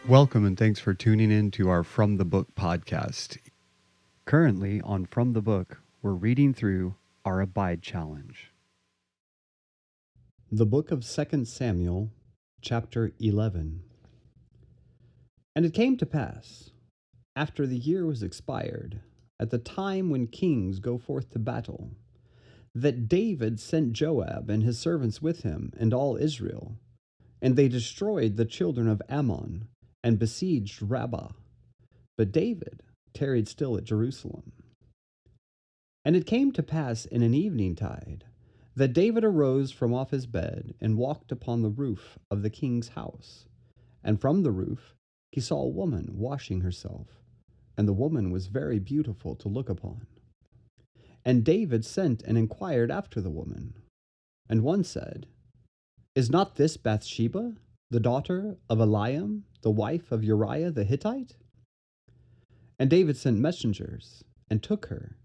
Welcome and thanks for tuning in to our From the Book podcast. Currently on From the Book, we're reading through our Abide Challenge. The book of 2 Samuel, chapter 11. And it came to pass, after the year was expired, at the time when kings go forth to battle, that David sent Joab and his servants with him and all Israel, and they destroyed the children of Ammon and besieged Rabbah. But David tarried still at Jerusalem. And it came to pass in an eventide that David arose from off his bed and walked upon the roof of the king's house. And from the roof he saw a woman washing herself, and the woman was very beautiful to look upon. And David sent and inquired after the woman. And one said, Is not this Bathsheba, the daughter of Eliam, the wife of Uriah the Hittite? And David sent messengers, and took her,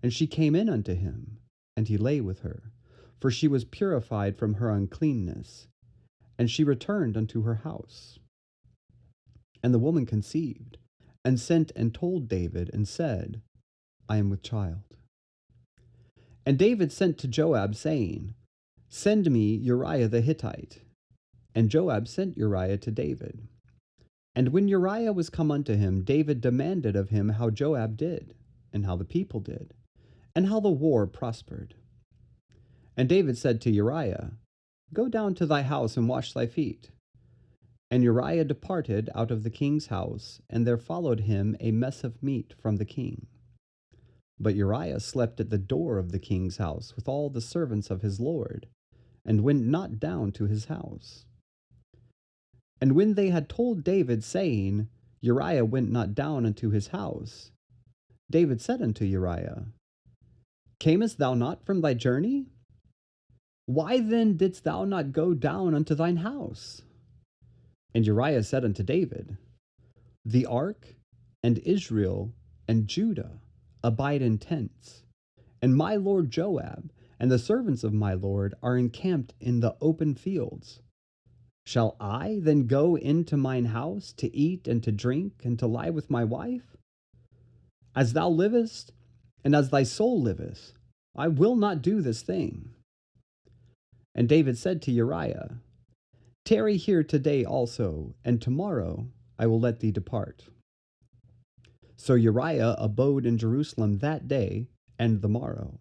and she came in unto him, and he lay with her, for she was purified from her uncleanness. And she returned unto her house. And the woman conceived, and sent and told David, and said, I am with child. And David sent to Joab, saying, Send me Uriah the Hittite. And Joab sent Uriah to David. And when Uriah was come unto him, David demanded of him how Joab did, and how the people did, and how the war prospered. And David said to Uriah, Go down to thy house and wash thy feet. And Uriah departed out of the king's house, and there followed him a mess of meat from the king. But Uriah slept at the door of the king's house with all the servants of his lord, and went not down to his house. And when they had told David, saying, Uriah went not down unto his house, David said unto Uriah, Camest thou not from thy journey? Why then didst thou not go down unto thine house? And Uriah said unto David, The ark, and Israel, and Judah abide in tents, and my lord Joab, and the servants of my lord are encamped in the open fields. Shall I then go into mine house to eat and to drink and to lie with my wife? As thou livest, and as thy soul liveth, I will not do this thing. And David said to Uriah, Tarry here today also, and tomorrow I will let thee depart. So Uriah abode in Jerusalem that day and the morrow.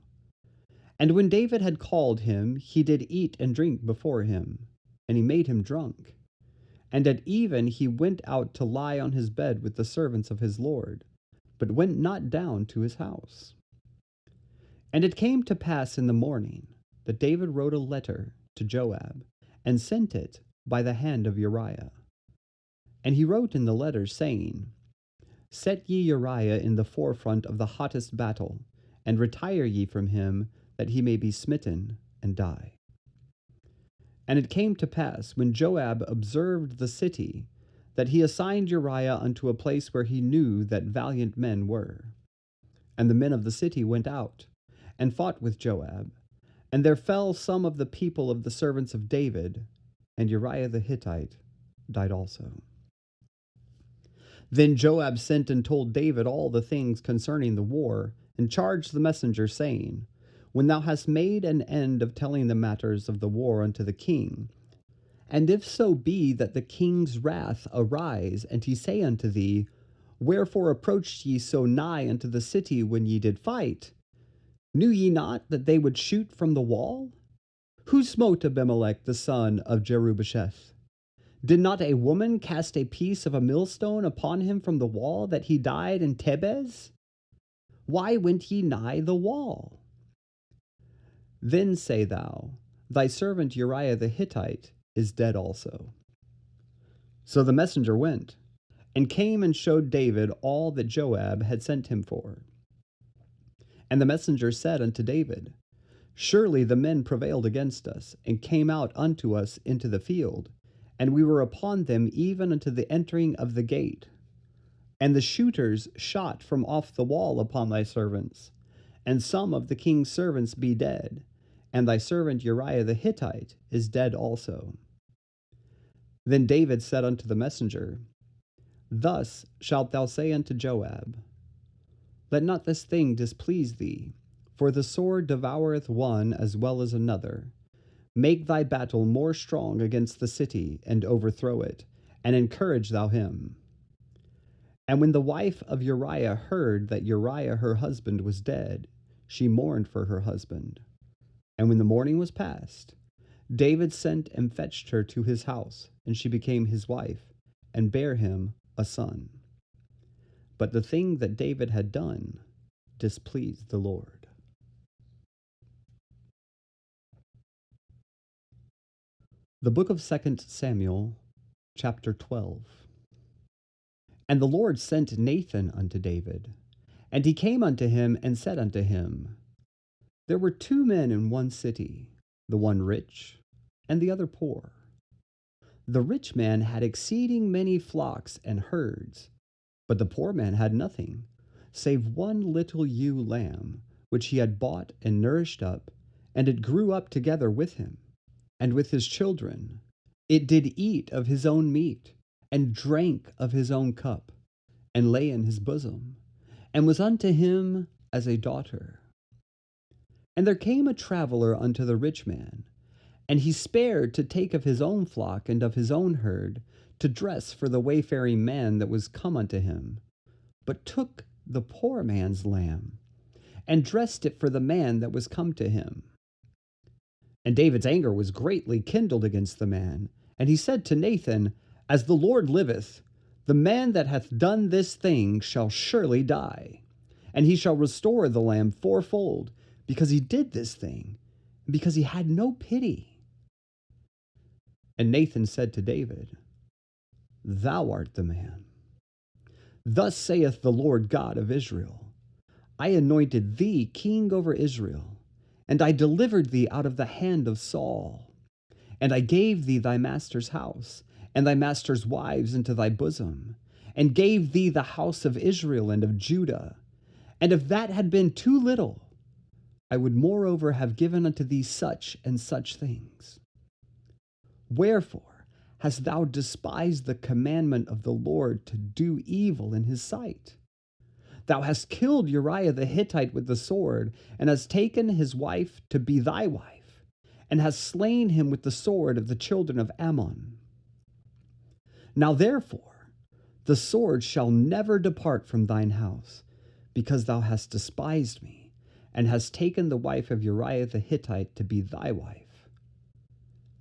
And when David had called him, he did eat and drink before him, and he made him drunk. And at even he went out to lie on his bed with the servants of his lord, but went not down to his house. And it came to pass in the morning that David wrote a letter to Joab, and sent it by the hand of Uriah. And he wrote in the letter, saying, Set ye Uriah in the forefront of the hottest battle, and retire ye from him, that he may be smitten and die. And it came to pass, when Joab observed the city, that he assigned Uriah unto a place where he knew that valiant men were. And the men of the city went out, and fought with Joab, and there fell some of the people of the servants of David, and Uriah the Hittite died also. Then Joab sent and told David all the things concerning the war, and charged the messenger, saying, When thou hast made an end of telling the matters of the war unto the king, and if so be that the king's wrath arise, and he say unto thee, Wherefore approached ye so nigh unto the city when ye did fight? Knew ye not that they would shoot from the wall? Who smote Abimelech the son of Jerubbesheth? Did not a woman cast a piece of a millstone upon him from the wall, that he died in Tebez? Why went ye nigh the wall? Then say thou, Thy servant Uriah the Hittite is dead also. So the messenger went, and came and showed David all that Joab had sent him for. And the messenger said unto David, Surely the men prevailed against us, and came out unto us into the field, and we were upon them even unto the entering of the gate. And the shooters shot from off the wall upon thy servants, and some of the king's servants be dead, and thy servant Uriah the Hittite is dead also. Then David said unto the messenger, Thus shalt thou say unto Joab, Let not this thing displease thee, for the sword devoureth one as well as another. Make thy battle more strong against the city, and overthrow it, and encourage thou him. And when the wife of Uriah heard that Uriah her husband was dead, she mourned for her husband. And when the mourning was past, David sent and fetched her to his house, and she became his wife, and bare him a son. But the thing that David had done displeased the Lord. The book of 2 Samuel, chapter 12. And the Lord sent Nathan unto David, and he came unto him and said unto him, There were 2 men in one city, the one rich, and the other poor. The rich man had exceeding many flocks and herds, but the poor man had nothing, save one little ewe lamb, which he had bought and nourished up, and it grew up together with him, and with his children. It did eat of his own meat, and drank of his own cup, and lay in his bosom, and was unto him as a daughter. And there came a traveler unto the rich man, and he spared to take of his own flock and of his own herd, to dress for the wayfaring man that was come unto him, but took the poor man's lamb, and dressed it for the man that was come to him. And David's anger was greatly kindled against the man, and he said to Nathan, As the Lord liveth, the man that hath done this thing shall surely die, and he shall restore the lamb fourfold, because he did this thing, and because he had no pity. And Nathan said to David, Thou art the man. Thus saith the Lord God of Israel, I anointed thee king over Israel, and I delivered thee out of the hand of Saul. And I gave thee thy master's house, and thy master's wives into thy bosom, and gave thee the house of Israel and of Judah. And if that had been too little, I would moreover have given unto thee such and such things. Wherefore hast thou despised the commandment of the Lord to do evil in his sight? Thou hast killed Uriah the Hittite with the sword, and hast taken his wife to be thy wife, and hast slain him with the sword of the children of Ammon. Now therefore the sword shall never depart from thine house, because thou hast despised me, and hast taken the wife of Uriah the Hittite to be thy wife.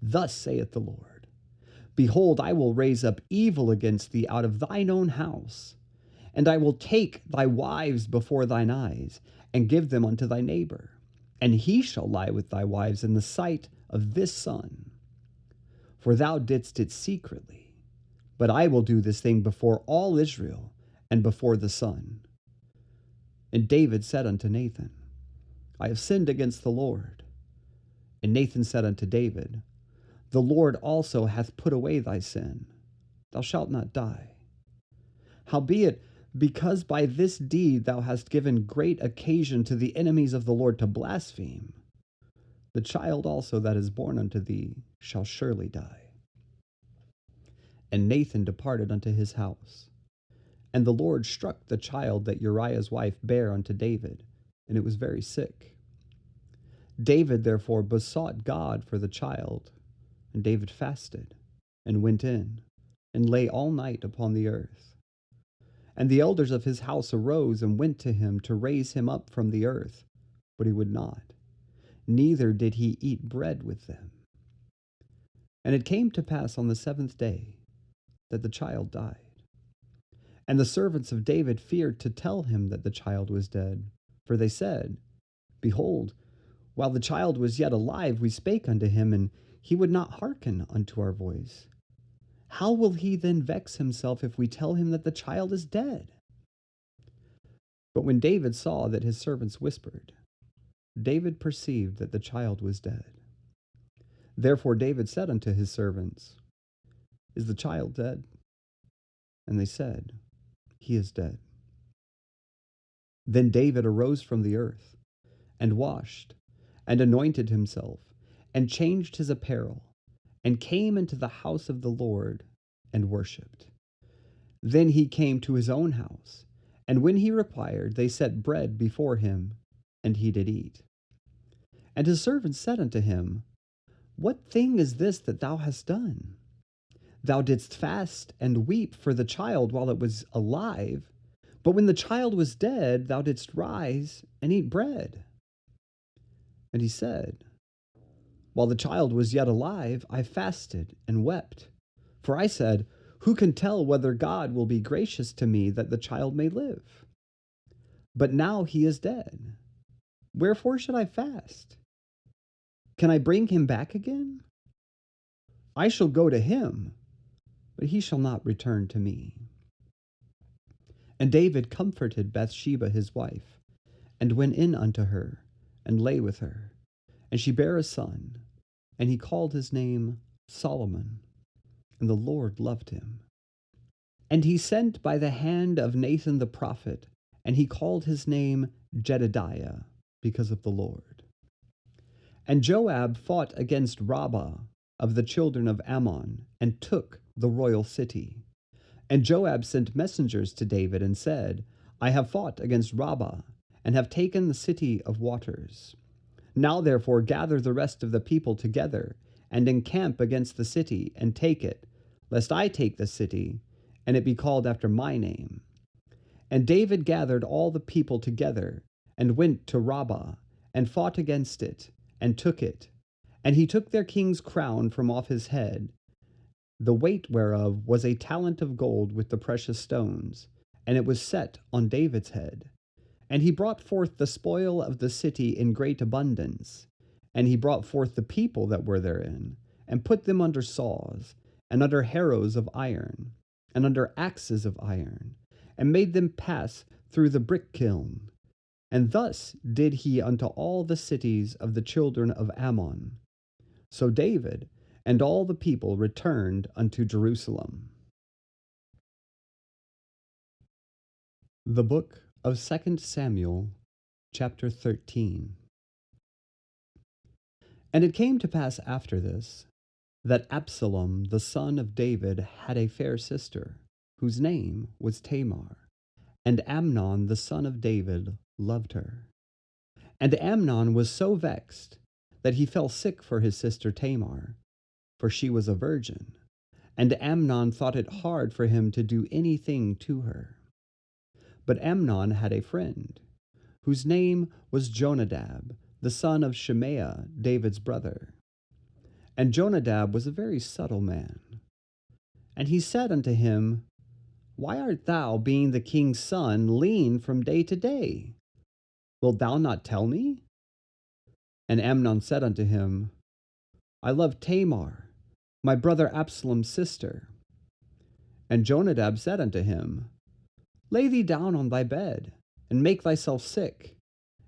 Thus saith the Lord, Behold, I will raise up evil against thee out of thine own house, and I will take thy wives before thine eyes, and give them unto thy neighbor, and he shall lie with thy wives in the sight of this sun. For thou didst it secretly, but I will do this thing before all Israel, and before the sun. And David said unto Nathan, I have sinned against the Lord. And Nathan said unto David, The Lord also hath put away thy sin. Thou shalt not die. Howbeit, because by this deed thou hast given great occasion to the enemies of the Lord to blaspheme, the child also that is born unto thee shall surely die. And Nathan departed unto his house. And the Lord struck the child that Uriah's wife bare unto David, and it was very sick. David therefore besought God for the child, and David fasted, and went in, and lay all night upon the earth. And the elders of his house arose and went to him to raise him up from the earth, but he would not, neither did he eat bread with them. And it came to pass on the 7th day that the child died. And the servants of David feared to tell him that the child was dead, for they said, Behold, while the child was yet alive, we spake unto him, and he would not hearken unto our voice. How will he then vex himself if we tell him that the child is dead? But when David saw that his servants whispered, David perceived that the child was dead. Therefore David said unto his servants, Is the child dead? And they said, He is dead. Then David arose from the earth, and washed, and anointed himself, and changed his apparel, and came into the house of the Lord, and worshipped. Then he came to his own house, and when he required, they set bread before him, and he did eat. And his servants said unto him, What thing is this that thou hast done? Thou didst fast and weep for the child while it was alive, but when the child was dead, thou didst rise and eat bread. And he said, While the child was yet alive, I fasted and wept. For I said, Who can tell whether God will be gracious to me that the child may live? But now he is dead. Wherefore should I fast? Can I bring him back again? I shall go to him, but he shall not return to me. And David comforted Bathsheba his wife, and went in unto her, and lay with her. And she bare a son, and he called his name Solomon, and the Lord loved him. And he sent by the hand of Nathan the prophet, and he called his name Jedediah, because of the Lord. And Joab fought against Rabbah of the children of Ammon, and took the royal city. And Joab sent messengers to David, and said, I have fought against Rabbah, and have taken the city of waters. Now therefore gather the rest of the people together, and encamp against the city, and take it, lest I take the city, and it be called after my name. And David gathered all the people together, and went to Rabbah, and fought against it, and took it. And he took their king's crown from off his head, the weight whereof was a talent of gold with the precious stones, and it was set on David's head. And he brought forth the spoil of the city in great abundance. And he brought forth the people that were therein, and put them under saws, and under harrows of iron, and under axes of iron, and made them pass through the brick kiln. And thus did he unto all the cities of the children of Ammon. So David and all the people returned unto Jerusalem. The book of 2 Samuel, chapter 13. And it came to pass after this, that Absalom the son of David had a fair sister, whose name was Tamar, and Amnon the son of David loved her. And Amnon was so vexed that he fell sick for his sister Tamar, for she was a virgin, and Amnon thought it hard for him to do anything to her. But Amnon had a friend, whose name was Jonadab, the son of Shimea, David's brother. And Jonadab was a very subtle man. And he said unto him, Why art thou, being the king's son, lean from day to day? Wilt thou not tell me? And Amnon said unto him, I love Tamar, my brother Absalom's sister. And Jonadab said unto him, Lay thee down on thy bed, and make thyself sick.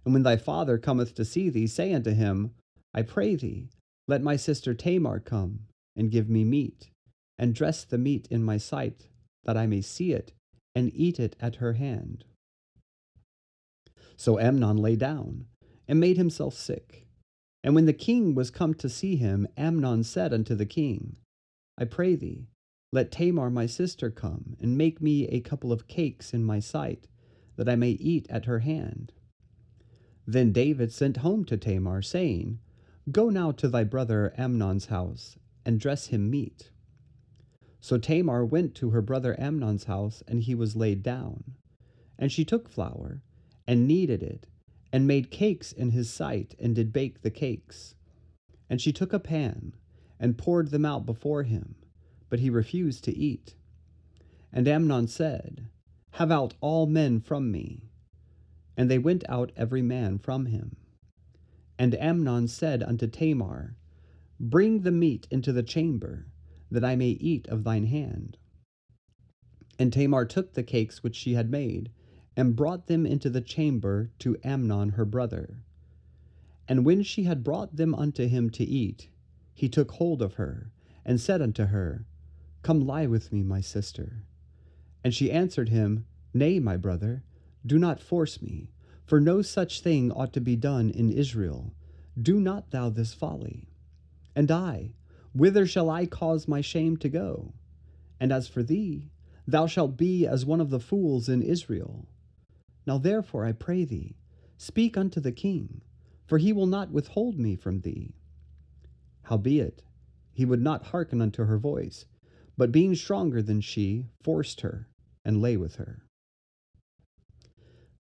And when thy father cometh to see thee, say unto him, I pray thee, let my sister Tamar come, and give me meat, and dress the meat in my sight, that I may see it, and eat it at her hand. So Amnon lay down, and made himself sick. And when the king was come to see him, Amnon said unto the king, I pray thee, let Tamar my sister come, and make me a couple of cakes in my sight, that I may eat at her hand. Then David sent home to Tamar, saying, Go now to thy brother Amnon's house, and dress him meat. So Tamar went to her brother Amnon's house, and he was laid down. And she took flour, and kneaded it, and made cakes in his sight, and did bake the cakes. And she took a pan, and poured them out before him, but he refused to eat. And Amnon said, Have out all men from me. And they went out every man from him. And Amnon said unto Tamar, Bring the meat into the chamber, that I may eat of thine hand. And Tamar took the cakes which she had made, and brought them into the chamber to Amnon her brother. And when she had brought them unto him to eat, he took hold of her, and said unto her, Come lie with me, my sister. And she answered him, Nay, my brother, do not force me, for no such thing ought to be done in Israel. Do not thou this folly. And I, whither shall I cause my shame to go? And as for thee, Thou shalt be as one of the fools in Israel. Now therefore I pray thee, speak unto the king, for he will not withhold me from thee. Howbeit, he would not hearken unto her voice, but being stronger than she, forced her, and lay with her.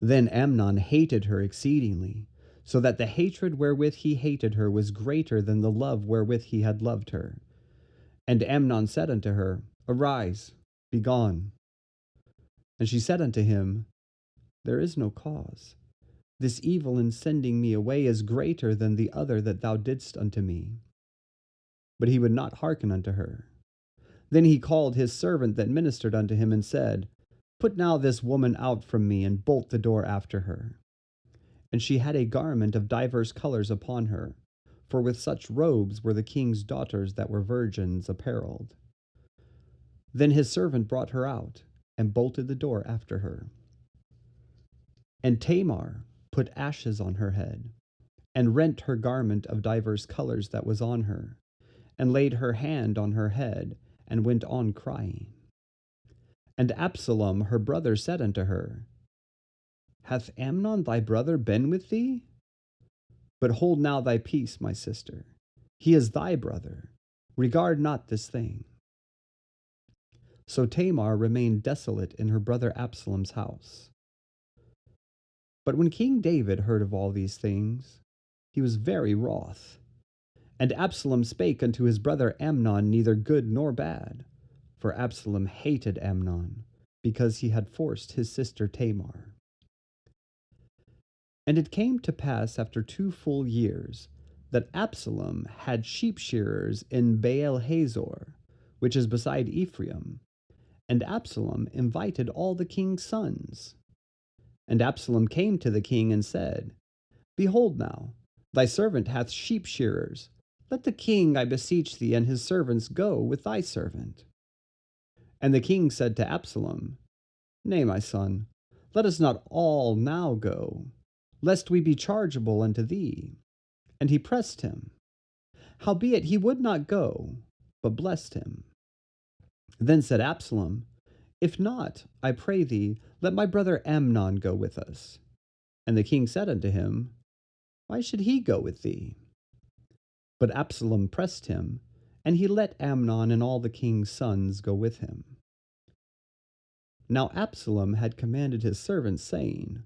Then Amnon hated her exceedingly, so that the hatred wherewith he hated her was greater than the love wherewith he had loved her. And Amnon said unto her, Arise, be gone. And she said unto him, There is no cause. This evil in sending me away is greater than the other that thou didst unto me. But he would not hearken unto her. Then he called his servant that ministered unto him, and said, Put now this woman out from me, and bolt the door after her. And she had a garment of divers colors upon her, for with such robes were the king's daughters that were virgins apparelled. Then his servant brought her out, and bolted the door after her. And Tamar put ashes on her head, and rent her garment of divers colors that was on her, and laid her hand on her head, and went on crying. And Absalom her brother said unto her, Hath Amnon thy brother been with thee? But hold now thy peace, my sister. He is thy brother. Regard not this thing. So Tamar remained desolate in her brother Absalom's house. But when King David heard of all these things, he was very wroth. And Absalom spake unto his brother Amnon neither good nor bad, for Absalom hated Amnon, because he had forced his sister Tamar. And it came to pass after 2 full years, that Absalom had sheep shearers in Baal Hazor, which is beside Ephraim. And Absalom invited all the king's sons. And Absalom came to the king and said, Behold now, thy servant hath sheep shearers. Let the king, I beseech thee, and his servants go with thy servant. And the king said to Absalom, Nay, my son, let us not all now go, lest we be chargeable unto thee. And he pressed him. Howbeit he would not go, but blessed him. Then said Absalom, If not, I pray thee, let my brother Amnon go with us. And the king said unto him, Why should he go with thee? But Absalom pressed him, and he let Amnon and all the king's sons go with him. Now Absalom had commanded his servants, saying,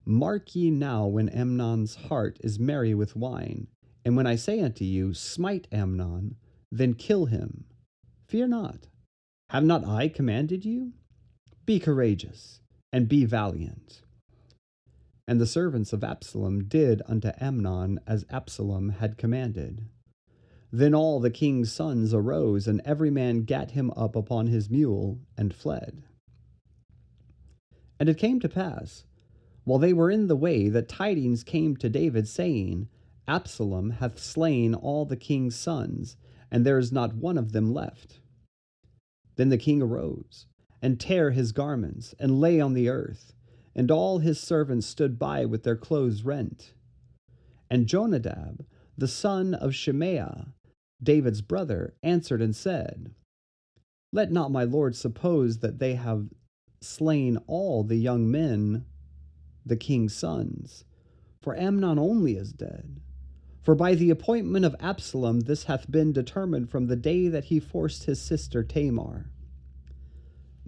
Mark ye now when Amnon's heart is merry with wine, and when I say unto you, Smite Amnon, then kill him. Fear not. Have not I commanded you? Be courageous, and be valiant. And the servants of Absalom did unto Amnon as Absalom had commanded. Then all the king's sons arose, and every man gat him up upon his mule, and fled. And it came to pass, while they were in the way, that tidings came to David, saying, Absalom hath slain all the king's sons, and there is not one of them left. Then the king arose, and tare his garments, and lay on the earth, and all his servants stood by with their clothes rent. And Jonadab, the son of Shemaiah, David's brother, answered and said, Let not my lord suppose that they have slain all the young men, the king's sons, for Amnon only is dead. For by the appointment of Absalom this hath been determined from the day that he forced his sister Tamar.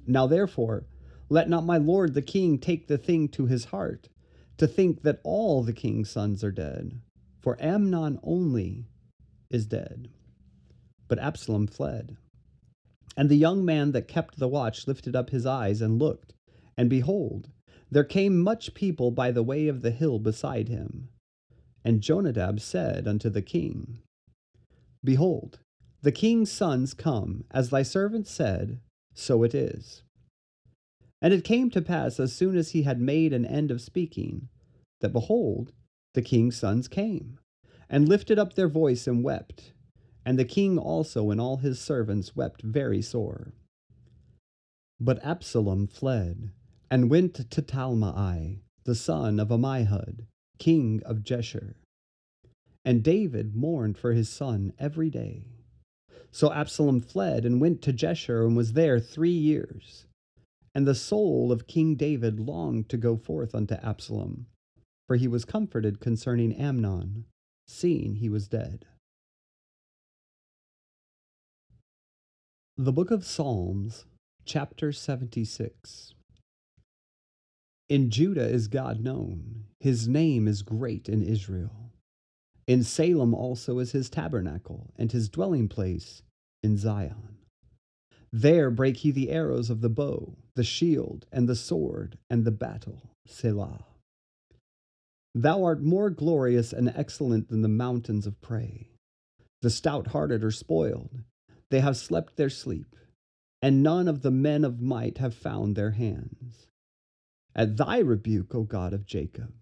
Now therefore, let not my lord the king take the thing to his heart, to think that all the king's sons are dead, for Amnon only is dead. But Absalom fled. And the young man that kept the watch lifted up his eyes and looked, and behold, there came much people by the way of the hill beside him. And Jonadab said unto the king, Behold, the king's sons come, as thy servant said, so it is. And it came to pass, as soon as he had made an end of speaking, that behold, the king's sons came, and lifted up their voice and wept. And the king also and all his servants wept very sore. But Absalom fled, and went to Talmai, the son of Ammihud, king of Geshur. And David mourned for his son every day. So Absalom fled, and went to Geshur, and was there 3 years. And the soul of King David longed to go forth unto Absalom, for he was comforted concerning Amnon, seeing he was dead. The Book of Psalms, chapter 76. In Judah is God known, his name is great in Israel. In Salem also is his tabernacle, and his dwelling place in Zion. There brake he the arrows of the bow, the shield, and the sword, and the battle. Selah. Thou art more glorious and excellent than the mountains of prey. The stout-hearted are spoiled. They have slept their sleep, and none of the men of might have found their hands. At thy rebuke, O God of Jacob,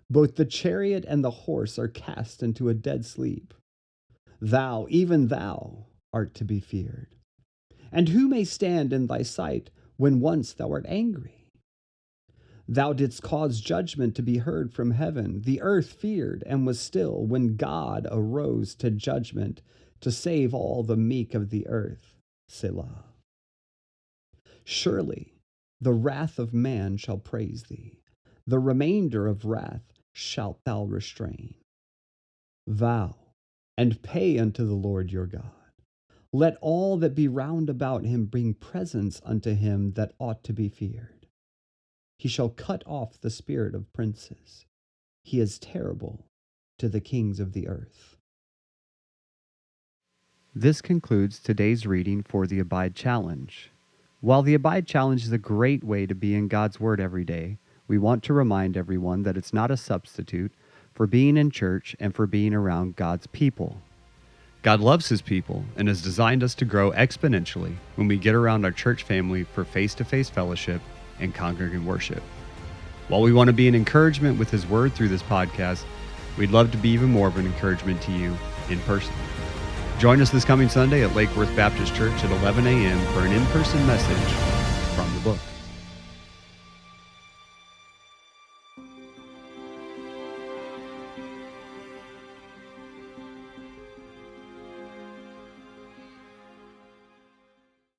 both the chariot and the horse are cast into a dead sleep. Thou, even thou, art to be feared. And who may stand in thy sight when once thou art angry? Thou didst cause judgment to be heard from heaven. The earth feared and was still when God arose to judgment to save all the meek of the earth. Selah. Surely the wrath of man shall praise thee. The remainder of wrath shalt thou restrain. Vow and pay unto the Lord your God. Let all that be round about him bring presents unto him that ought to be feared. He shall cut off the spirit of princes. He is terrible to the kings of the earth. This concludes today's reading for the Abide Challenge. While the Abide Challenge is a great way to be in God's Word every day, we want to remind everyone that it's not a substitute for being in church and for being around God's people. God loves his people and has designed us to grow exponentially when we get around our church family for face-to-face fellowship and congregant worship. While we want to be an encouragement with his word through this podcast, we'd love to be even more of an encouragement to you in person. Join us this coming Sunday at Lake Worth Baptist Church at 11 a.m. for an in-person message from the book.